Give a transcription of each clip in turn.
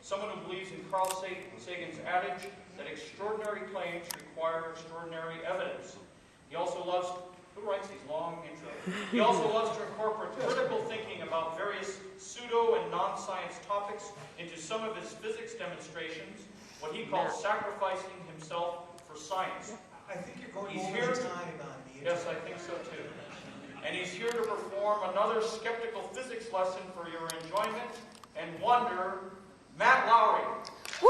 someone who believes in Carl Sagan's adage that extraordinary claims require extraordinary evidence. He also loves, who writes these long intros? He also loves to incorporate critical thinking about various pseudo and non-science topics into some of his physics demonstrations, what he calls sacrificing himself for science. I think you're going over the time on the intro. Yes, I think so too. And he's here to perform another skeptical physics lesson for your enjoyment and wonder, Matt Lowery. Woo!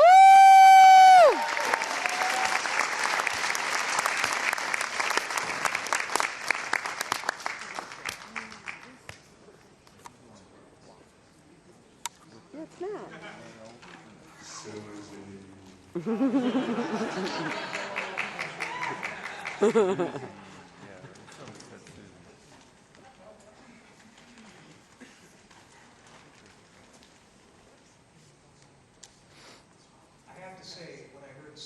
Yeah, it's not. I have to say, when I heard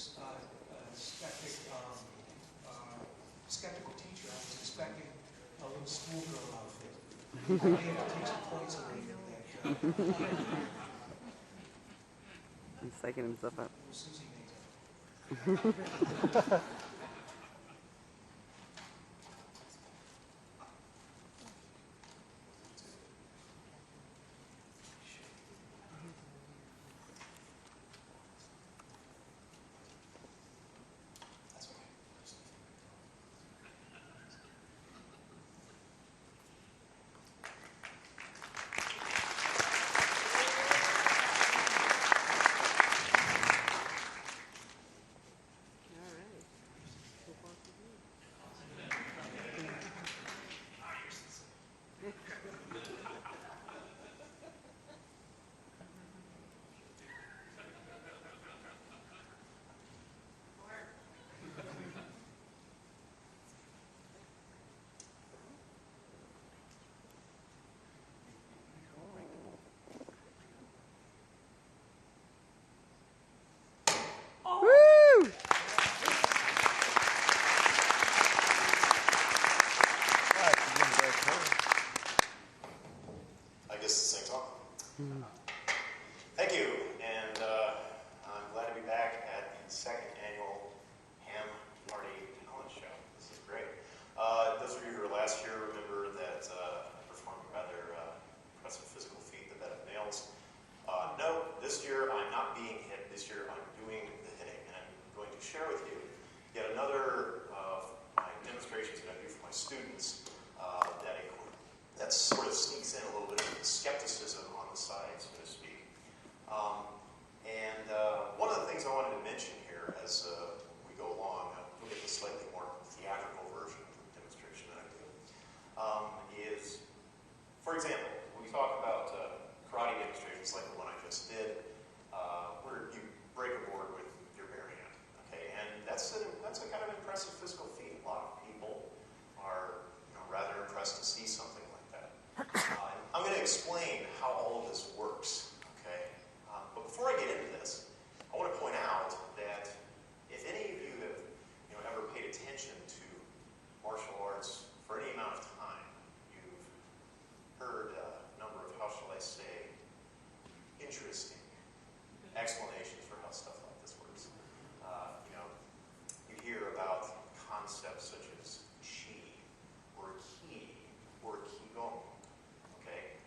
skeptical teacher, I was expecting a little schoolgirl outfit. I may have to take some points away from that. He's psyching himself up. Susie makes it. Thank you, and I'm glad to be back at the second annual Ham Party Talent Show. This is great. Those of you who were last year remember that I performed a rather impressive physical feat, the bed of nails. No, this year I'm not being hit. This year I'm doing the hitting, and I'm going to share with you yet another of my demonstrations that I do for my students that sort of sneaks in a little bit of skepticism on the side, so to speak. One of the things I wanted to mention here as we go along, we'll get the slightly more theatrical version of the demonstration that I do, is, for example, when we talk about karate demonstrations like the one I just did, where you break a board with your bare hand, okay? And that's a kind of impressive physical feat. A lot of people are rather impressed to see something like that. I'm going to explain how all of this works, okay? But before I get into this, I want to point out that if any of you have ever paid attention to martial arts for any amount of time, you've heard a number of, how shall I say, interesting explanations for how stuff like this works. You hear about concepts such as chi, or ki, or qigong, okay?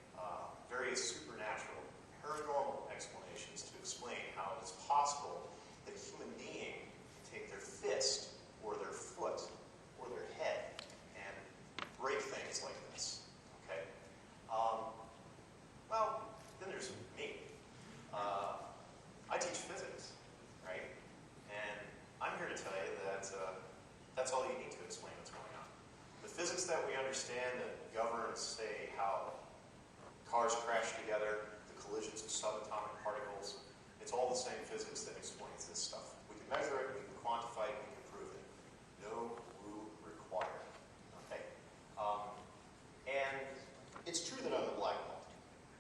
Various supernatural, paranormal explanations to explain how it is possible that a human being can take their fist, or their foot, or their head, and break things like this, okay? Well, then there's me. I teach physics, right? And I'm here to tell you that that's all you need to explain what's going on. The physics that we understand that governs, say, how cars crash together, the collisions of subatomic particles, it's all the same physics that explains this stuff. We can measure it, we can quantify it, we can prove it. No rule required, okay? And it's true that I'm a black belt.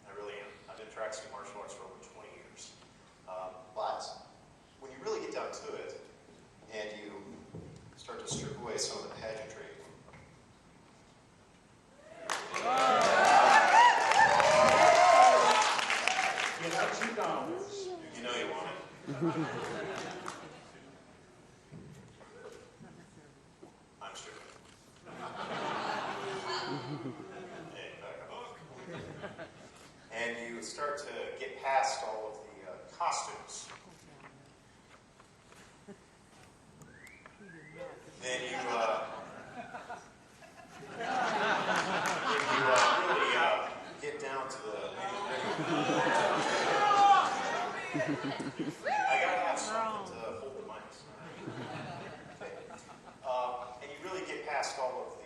I really am. I've been practicing martial arts for over 20 years. But when you really get down to it, and you start to strip away some of the pageantry, you And you start to get past all of the costumes. Then you really get down to the nitty-gritty. I gotta have something to hold the mics. Okay. And you really get past all of the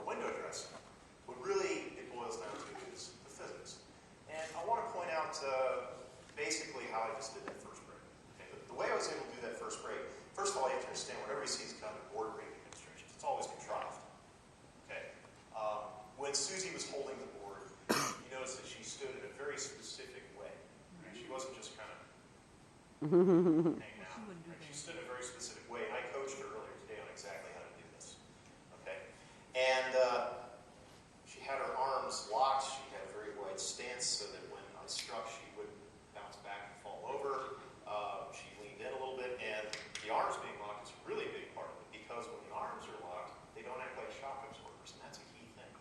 window dressing. What really it boils down to is the physics. And I want to point out basically how I just did that first break. Okay. The way I was able to do that first break, first of all, you have to understand whenever you see these kind of board break demonstrations, it's always contrived. Okay. When Susie was holding the board, you notice that she stood in a very specific way. Right? She wasn't just kind of hanging out. Right? She stood in a very specific way, and I coached her earlier today on exactly how to do this. Okay. And she had her arms locked. She had a very wide stance so that when I struck, she wouldn't bounce back and fall over. She leaned in a little bit, and the arms being locked is a really big part of it, because when the arms are locked, they don't act like shock absorbers, and that's a key thing.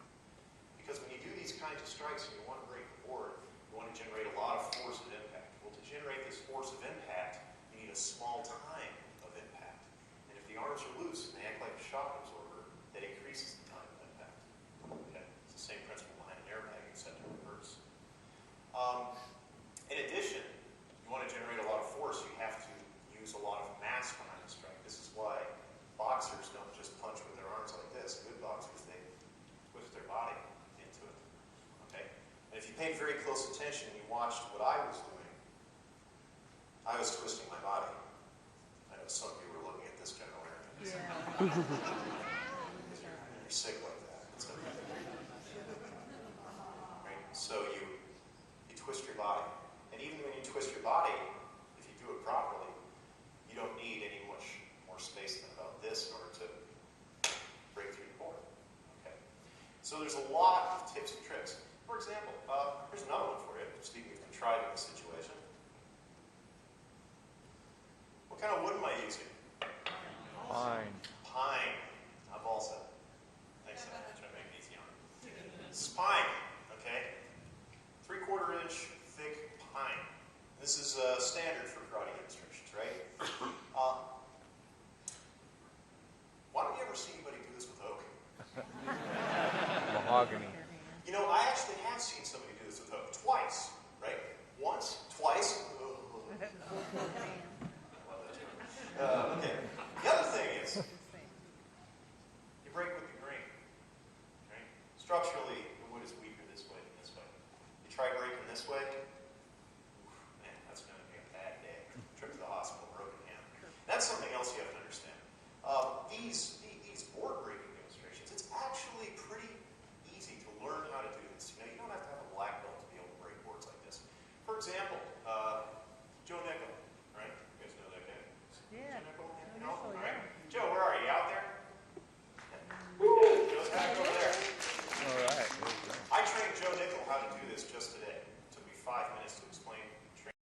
Because when you do these kinds of strikes and you want to break the board, you want to generate a lot of force of impact. Well, to generate this force of impact, you need a small time of impact. And if the arms are loose and they act like a shock absorber, that increases the time of impact. Okay? It's the same principle behind an airbag, except in reverse. In addition, you want to generate a lot of force, you have to use a lot of mass behind the strike. This is why boxers don't just punch with their arms like this. Good boxers, they twist their body into it. Okay? And if you paid very close attention and you watched what I was doing, I was twisting my body. I know some of you were looking at this general area. Yeah. You're sick like that. It's okay. Right? So you twist your body. And even when you twist your body, if you do it properly, you don't need any much more space than about this in order to break through the board. Okay. So there's a lot of tips and tricks. For example, here's another one for you, speaking of contriving the situation. What kind of wood am I using? Fine. Pine. Not balsa. Thanks, I'm trying to make it easy on you. This is pine, okay? 3/4 inch thick pine. This is standard for karate demonstrations, right? Why don't you ever see anybody do this with oak? Mahogany. You know, I actually have seen somebody do this with oak twice, right? Once, twice. Okay. The other thing is, you break with the grain. Right? Structurally, the wood is weaker this way than this way. You try breaking this way,